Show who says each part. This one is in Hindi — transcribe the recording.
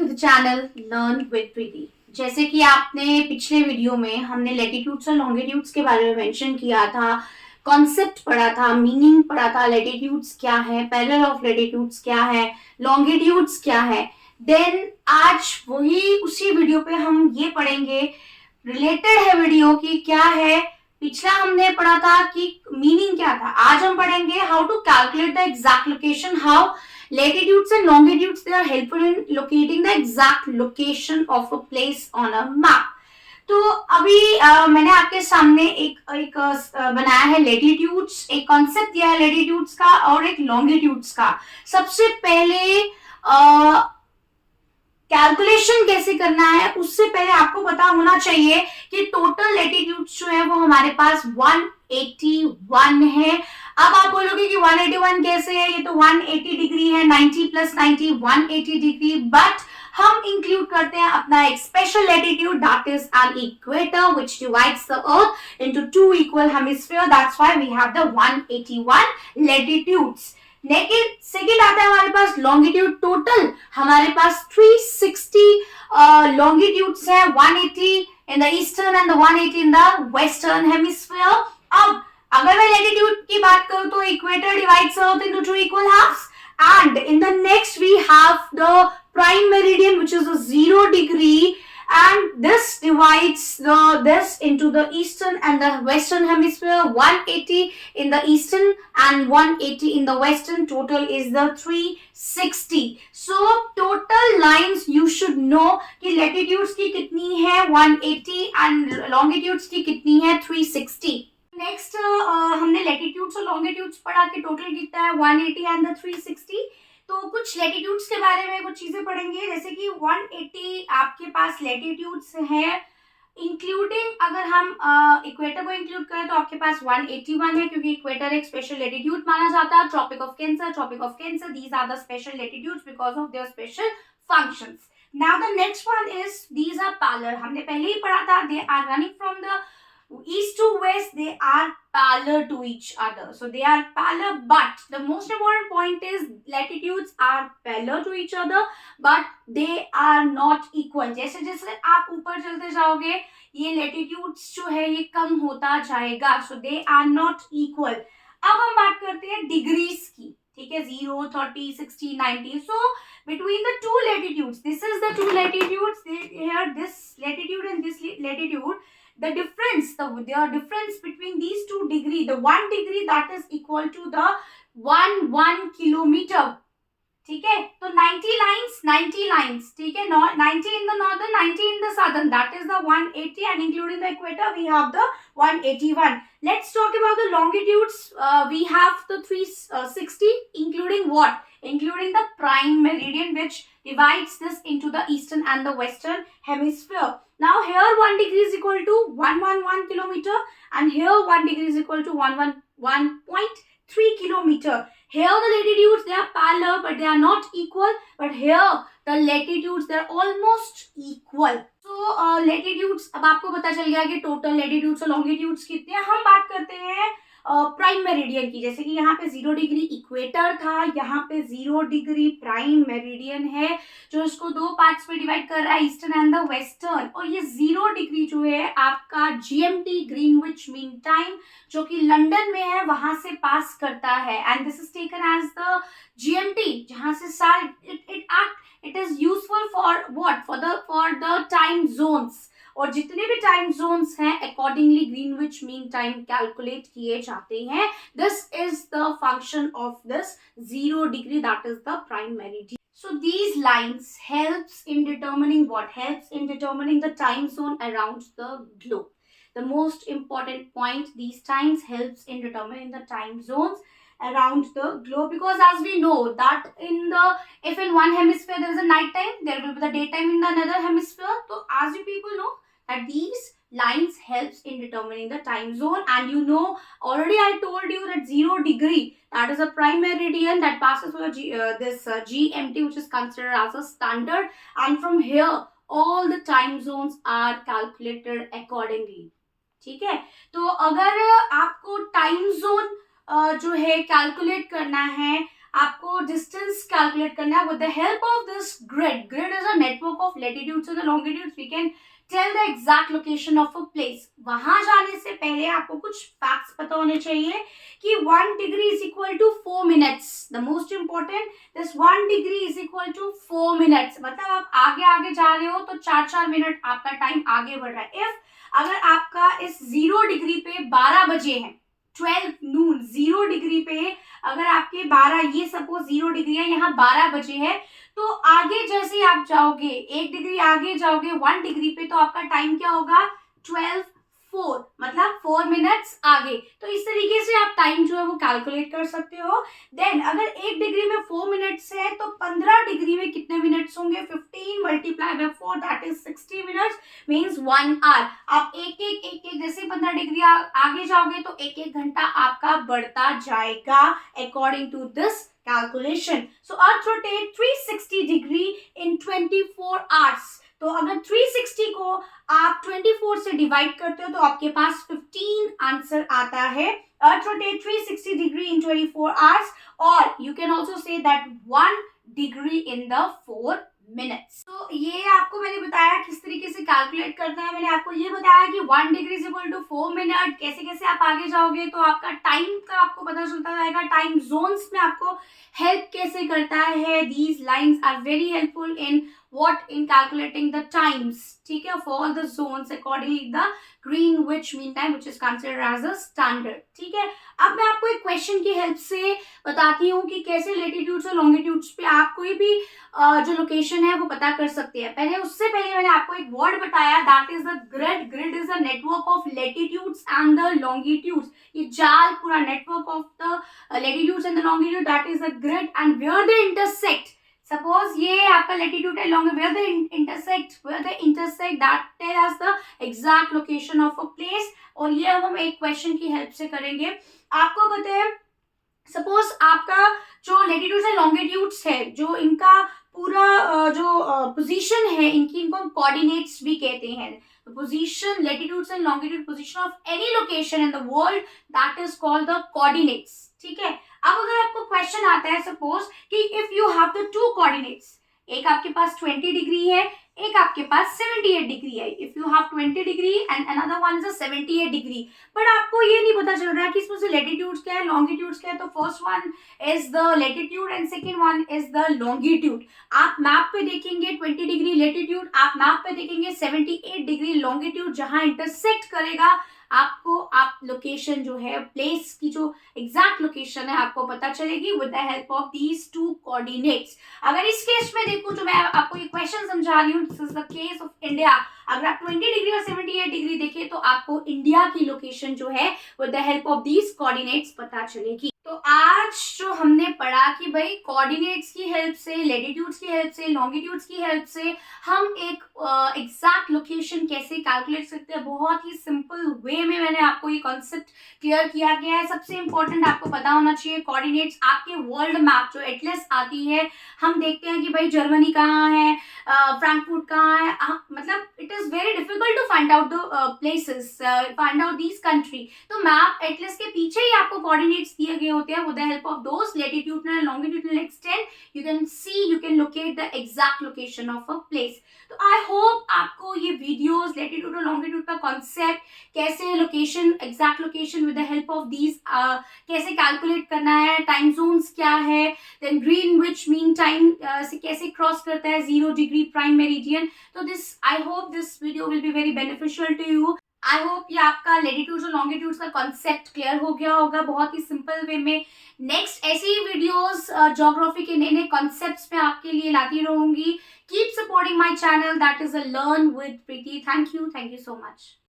Speaker 1: To the channel learn with Preeti. जैसे कि आपने पिछले वीडियो में हमने लैटिट्यूड्स और लॉन्गिट्यूड्स के बारे में मेंशन किया था, कॉन्सेप्ट पढ़ा था, मीनिंग पढ़ा था, लैटिट्यूड्स क्या है, पैरेलल ऑफ लैटिट्यूड्स क्या है, लॉन्गिट्यूड्स क्या है। देन आज वही उसी वीडियो पे हम ये पढ़ेंगे, रिलेटेड है वीडियो की क्या है। पिछला हमने पढ़ा था कि मीनिंग क्या था, आज हम पढ़ेंगे how to calculate the exact location, how latitudes and longitudes, they are helpful in locating the exact location of a place on a map. तो अभी मैंने आपके सामने एक बनाया है लेटिट्यूड्स, एक कॉन्सेप्ट दिया है लेटिट्यूड्स का और एक लॉन्गिट्यूड्स का। सबसे पहले कैलकुलेशन कैसे करना है उससे पहले आपको पता होना चाहिए कि टोटल लेटिट्यूड्स जो है वो हमारे पास 181 है। अब आप बोलोगे कि 181 कैसे है, ये तो 180 डिग्री है, 90 प्लस 90 180 डिग्री, बट हम इंक्लूड करते हैं अपना एक special latitude, that is an equator which divides the earth into two equal hemisphere, that's why we have the 181 latitudes. लेकिन सेकेंड आता है हमारे पास लॉन्गिट्यूड। टोटल हमारे पास 360 लॉन्गिट्यूड्स है, 180 in the eastern and the 180 in the western hemisphere. अब अगर मैं लैटिट्यूड की बात करूं तो equator divides earth into two equal halves, and in the next we have the prime meridian which is 0 degree, and this divides this into the eastern and the western hemisphere, 180 in the eastern and 180 in the western. Total is the 360. So total lines you should know कि latitudes की कितनी है 180 and longitudes की कितनी है 360. नेक्स्ट हमने लैटिट्यूड्स और लॉन्गिट्यूड्स पढ़ा कि टोटल कितना है 180 एंड द 360। तो कुछ लैटिट्यूड्स के बारे में कुछ चीजें पढ़ेंगे, जैसे कि 180 आपके पास लैटिट्यूड्स हैं, इंक्लूडिंग अगर हम इक्वेटर को इंक्लूड करें तो आपके पास 181 है, क्योंकि इक्वेटर एक स्पेशल लैटिट्यूड माना जाता है। Tropic of cancer, these are the special latitudes because of their special functions. Now the next one is these are parallel. हमने पहले ही पढ़ा था, they are running from the east to west, they are parallel to each other, so they are parallel, but the most important point is latitudes are parallel to each other but they are not equal। जैसे जैसे आप ऊपर चलते जाओगे ये latitudes जो है ये कम होता जाएगा, so they are not equal। अब हम बात करते हैं डिग्रीज की, ठीक है, 0, 30, 60, 90। so between the two latitudes, this is the two latitudes, here this latitude and this latitude, the difference between these 2 degree, the 1 degree that is equal to the 1 kilometer, ठीक है। तो 90 lines, ठीक है, 90 in the northern, 90 in the southern, that is the 180, and including the equator we have the 181। let's talk about the longitudes। we have the 360 including what, including the prime meridian which divides this into the eastern and the western hemisphere। now here 1 degree is equal to 111 kilometer, and here 1 degree is equal to 111.3 kilometer। here the latitudes they are parallel but they are not equal, but here the latitudes they are almost equal। so latitudes अब आपको पता चल गया कि टोटल latitudes और longitudes कितने हैं। हम बात करते हैं प्राइम मेरिडियन की, जैसे कि यहाँ पे 0 डिग्री इक्वेटर था, यहाँ पे 0 डिग्री प्राइम मेरिडियन है जो इसको 2 पार्ट्स में डिवाइड कर रहा है, ईस्टर्न एंड द वेस्टर्न। और ये 0 डिग्री जो है आपका GMT ग्रीनविच मीन टाइम जो कि लंदन में है वहां से पास करता है, and this is taken as the GMT, जहां से it is useful for what, for the time zones. और जितने भी टाइम जोन्स हैं accordingly Greenwich mean time calculate किए जाते हैं। This is the function of this 0 degree, that is the prime meridian. So these lines helps in determining what, helps in determining the time zone around the globe। the most important point, these times helps in determining the time zones around the globe, because as we know that if in one hemisphere there is a night time, there will be the daytime in the another hemisphere। so as you people know that these lines helps in determining the time zone, and you know already I told you that 0 degree, that is a prime meridian that passes through this GMT which is considered as a standard, and from here all the time zones are calculated accordingly, ठीक है। तो अगर आपको टाइम जोन जो है कैलकुलेट करना है, आपको डिस्टेंस कैलकुलेट करना है with the help of this grid. Grid is a network of latitudes and longitudes. We can tell the exact location of a place. वहां जाने से पहले आपको कुछ फैक्ट्स पता होने चाहिए कि 1 degree is equal to 4 minutes. The most important, this 1 degree is equal to 4 minutes. मतलब आप आगे आगे जा रहे हो तो 4-4 मिनट आपका टाइम आगे बढ़ रहा है. इफ अगर आपका इस 0 डिग्री पे 12 बजे है, 12 नून, 0 डिग्री पे अगर आपके 12, ये सपोज 0 डिग्री है, यहाँ 12 बजे है, तो आगे जैसे आप जाओगे, 1 डिग्री आगे जाओगे 1 डिग्री पे, तो आपका टाइम क्या होगा? 12:04, मतलब 4 मिनट्स आगे. तो इस तरीके से आप टाइम जो है वो कैलकुलेट कर सकते हो. देन अगर 1 डिग्री में 4 मिनट्स है तो 15 डिग्री में कितने मिनट्स होंगे? 15 multiply by 4, that is 60 minutes, means 1 hour. आप एक जैसे 15 डिग्री आगे जाओगे तो एक घंटा आपका बढ़ता जाएगा according to this calculation. So Earth rotate 360 degree in 24 hours. तो अगर 360 को आप 24 से डिवाइड करते हो तो आपके पास 15 आंसर आता है. Earth rotate 360 degree in 24 hours, or you can also say that 1 degree in the 4 minutes. तो ये आपको मैंने बताया किस तरीके से कैलकुलेट करना है. मैंने आपको ये बताया कि 1 degree is equal to 4 minute. कैसे कैसे आप आगे जाओगे तो आपका टाइम का आपको पता चलता जाएगा. टाइम जोन्स में आपको हेल्प कैसे करता है. These lines are very helpful in what in calculating the times, ठीक है, for all the zones accordingly the Greenwich mean time which is considered as a standard. ठीक है, अब मैं आपको एक क्वेश्चन की हेल्प से बताती हूँ कि कैसे लेटीट्यूड्स और लॉन्गिट्यूड्स पे आप कोई भी जो लोकेशन है वो पता कर सकते हैं. उससे पहले मैंने आपको एक वर्ड बताया, that is the grid. Grid is a network of latitudes and the longitudes. ये जाल पूरा network of the latitudes and the longitude, that is the grid. And where they intersect, suppose ये आपका लेटीट्यूड है, long, where they intersect that tell us the exact location of a place. और ये हम एक क्वेश्चन की हेल्प से करेंगे. आपको पता है, सपोज आपका जो लेटीट्यूड्स एंड लॉन्गिट्यूड्स है, जो इनका पूरा जो पोजीशन है, इनको हम कोऑर्डिनेट्स भी कहते हैं. Position, latitudes and longitude, position of any location in the world, that is called the coordinates. ठीक है, अब अगर आपको क्वेश्चन आता है सपोज कि if you have the 2 coordinates, एक आपके पास 20 डिग्री है, एक आपके पास 78 डिग्री है. If you have 20 degree and another one is 78 degree, but आपको ये नहीं पता चल रहा है कि इसमें से लेटीट्यूड्स क्या है, लॉन्गिट्यूड्स क्या है. तो first one is the latitude and second one is the longitude. आप मैप पे देखेंगे 20 डिग्री लेटीट्यूड, आप मैप पे देखेंगे 78 डिग्री लॉन्गिट्यूड. जहां इंटरसेक्ट करेगा आपको, आप लोकेशन जो है, प्लेस की जो एग्जैक्ट लोकेशन है आपको पता चलेगी with the help of these 2 coordinates. अगर इस केस में देखूं तो मैं आपको ये क्वेश्चन समझा रही हूँ. This is the case of India. अगर आप 20 डिग्री और 78 डिग्री देखें तो आपको इंडिया की लोकेशन जो है with the help of these coordinates पता चलेगी. तो आज जो हमने पढ़ा कि भाई कोऑर्डिनेट्स की हेल्प से, लेटीट्यूड्स की हेल्प से, लॉन्गिट्यूड्स की हेल्प से हम एक एग्जैक्ट लोकेशन कैसे कैलकुलेट सकते हैं, बहुत ही सिंपल वे में मैंने आपको ये कॉन्सेप्ट क्लियर किया गया है. सबसे इंपॉर्टेंट आपको पता होना चाहिए, कोऑर्डिनेट्स आपके वर्ल्ड मैप जो एटलस आती है, हम देखते हैं कि भाई जर्मनी कहाँ है, फ्रैंकफर्ट कहाँ है, मतलब it is very difficult to find out the places, find out these country. तो मैप एटलस के पीछे ही आपको कोऑर्डिनेट्स दिए गए होते हैं. with the help of those latitudinal and longitudinal extent you can locate the exact location of a place. तो I hope आपको ये videos latitude और longitude का concept, कैसे location, exact location with the help of these कैसे calculate करना है, time zones क्या है, then Greenwich mean time से कैसे cross करता है 0 degree prime meridian. तो I hope this video will be very beneficial to you. I hope ये आपका लेटीट्यूड्स और लॉन्गिट्यूड्स का कॉन्सेप्ट क्लियर हो गया होगा बहुत ही सिंपल वे में. नेक्स्ट ऐसे ही वीडियोस ज्योग्राफी के नए नए कॉन्सेप्ट्स में आपके लिए लाती रहूंगी. Keep supporting my channel, that is a learn with Preeti. Thank you so much.